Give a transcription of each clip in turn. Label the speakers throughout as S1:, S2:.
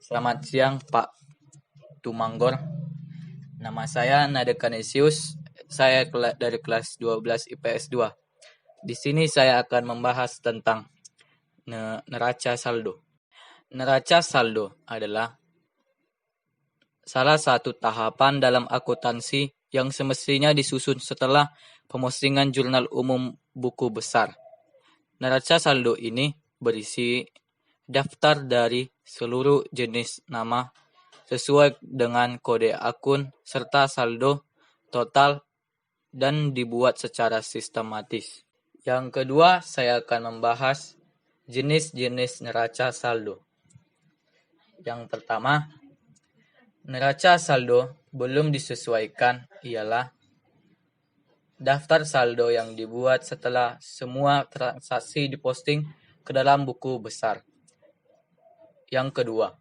S1: Selamat siang Pak Tumanggor. Nama saya Nade Kanisius. Saya dari kelas 12 IPS 2. Di sini saya akan membahas tentang neraca saldo. Neraca saldo adalah salah satu tahapan dalam akuntansi yang semestinya disusun setelah pemostingan jurnal umum buku besar. Neraca saldo ini berisi daftar dari seluruh jenis nama sesuai dengan kode akun serta saldo total dan dibuat secara sistematis. Yang kedua, saya akan membahas jenis-jenis neraca saldo. Yang pertama, neraca saldo belum disesuaikan ialah daftar saldo yang dibuat setelah semua transaksi diposting ke dalam buku besar. Yang kedua,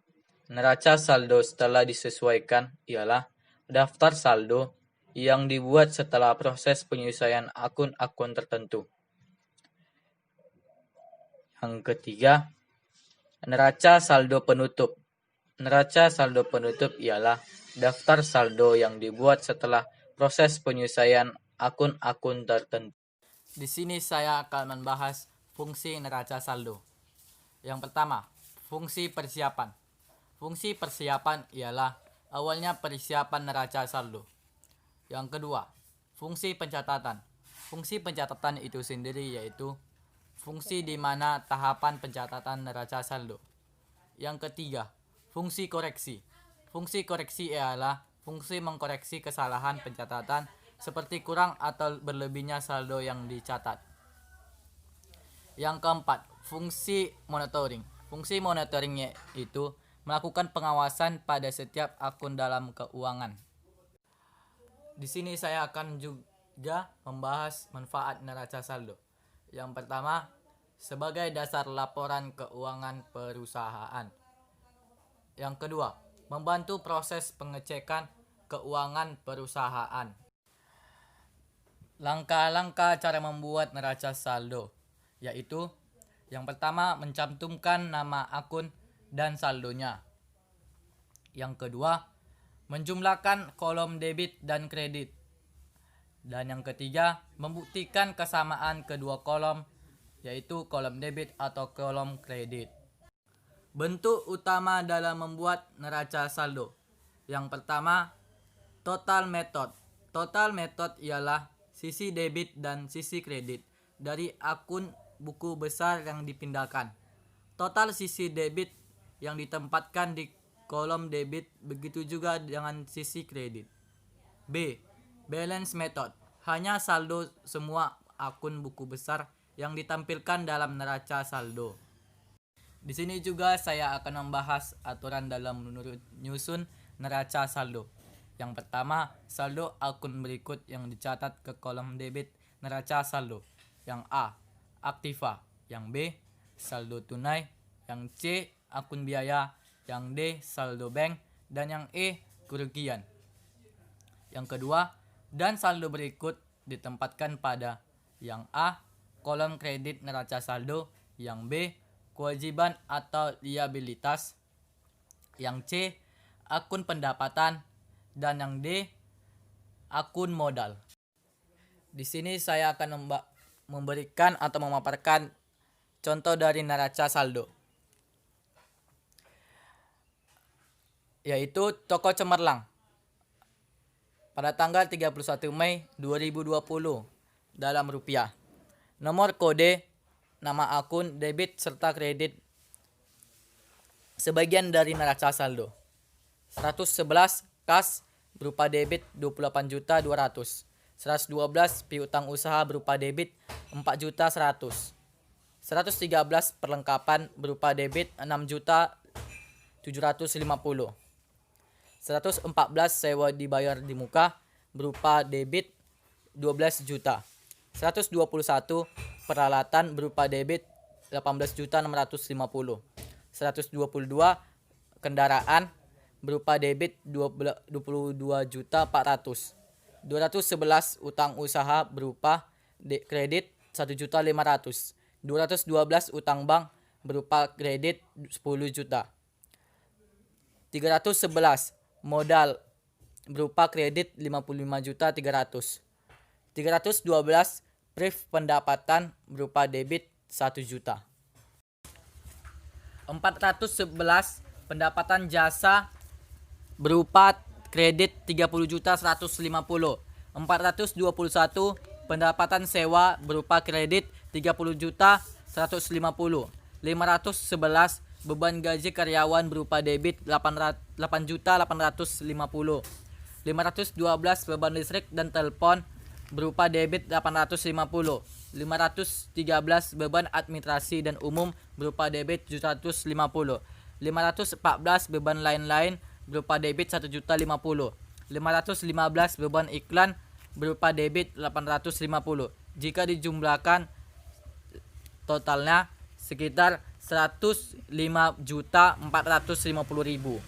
S1: neraca saldo setelah disesuaikan ialah daftar saldo yang dibuat setelah proses penyesuaian akun-akun tertentu. Yang ketiga, neraca saldo penutup. Neraca saldo penutup ialah daftar saldo yang dibuat setelah proses penyesuaian akun-akun tertentu. Di sini saya akan membahas fungsi neraca saldo. Yang pertama, fungsi persiapan. Fungsi persiapan ialah awalnya persiapan neraca saldo. Yang kedua, fungsi pencatatan. Fungsi pencatatan itu sendiri yaitu fungsi di mana tahapan pencatatan neraca saldo. Yang ketiga, fungsi koreksi. Fungsi koreksi ialah fungsi mengkoreksi kesalahan pencatatan seperti kurang atau berlebihnya saldo yang dicatat. Yang keempat, fungsi monitoring. Fungsi monitoring yaitu melakukan pengawasan pada setiap akun dalam keuangan. Di sini saya akan juga membahas manfaat neraca saldo. Yang pertama, sebagai dasar laporan keuangan perusahaan. Yang kedua, membantu proses pengecekan keuangan perusahaan. Langkah-langkah cara membuat neraca saldo yaitu yang pertama, mencantumkan nama akun dan saldonya. Yang kedua, menjumlahkan kolom debit dan kredit. Dan yang ketiga, membuktikan kesamaan kedua kolom, yaitu kolom debit atau kolom kredit. Bentuk utama dalam membuat neraca saldo. Yang pertama, total method. Total method ialah sisi debit dan sisi kredit dari akun buku besar yang dipindahkan. Total sisi debit yang ditempatkan di kolom debit, begitu juga dengan sisi kredit. B. Balance method. Hanya saldo semua akun buku besar yang ditampilkan dalam neraca saldo. Di sini juga saya akan membahas aturan dalam menyusun neraca saldo. Yang pertama, saldo akun berikut yang dicatat ke kolom debit neraca saldo. Yang A, aktiva. Yang B, saldo tunai. Yang C, akun biaya. Yang D, saldo bank. Dan yang E, kerugian. Yang kedua, dan saldo berikut ditempatkan pada yang A, kolom kredit neraca saldo. Yang B, kewajiban atau liabilitas. Yang C, akun pendapatan. Dan yang D, akun modal. Di sini saya akan memberikan atau memaparkan contoh dari neraca saldo, yaitu toko cemerlang pada tanggal 31 Mei 2020 dalam rupiah. Nomor kode, nama akun, debit serta kredit sebagian dari neraca saldo. 111 kas berupa debit 28.200.000. 112 piutang usaha berupa debit 4.100.000. 113 perlengkapan berupa debit 6.750.000. 114 sewa dibayar di muka berupa debit 12 juta. 121 peralatan berupa debit 18.650. 122 kendaraan berupa debit 22.400. 211 utang usaha berupa kredit 1.500.000. 212 utang bank berupa kredit 10 juta. 311 modal berupa kredit 55.300.000. 312 brief pendapatan berupa debit 1 juta. 411 pendapatan jasa berupa kredit 30.150.000. 421 pendapatan sewa berupa kredit 30.150.000. 511 beban gaji karyawan berupa debit 8.850.000. 512 beban listrik dan telepon berupa debit 850. 513 beban administrasi dan umum berupa debit 750. 514 beban lain-lain berupa debit 1.050. 515 beban iklan berupa debit 850. Jika dijumlahkan totalnya sekitar 105.450.000.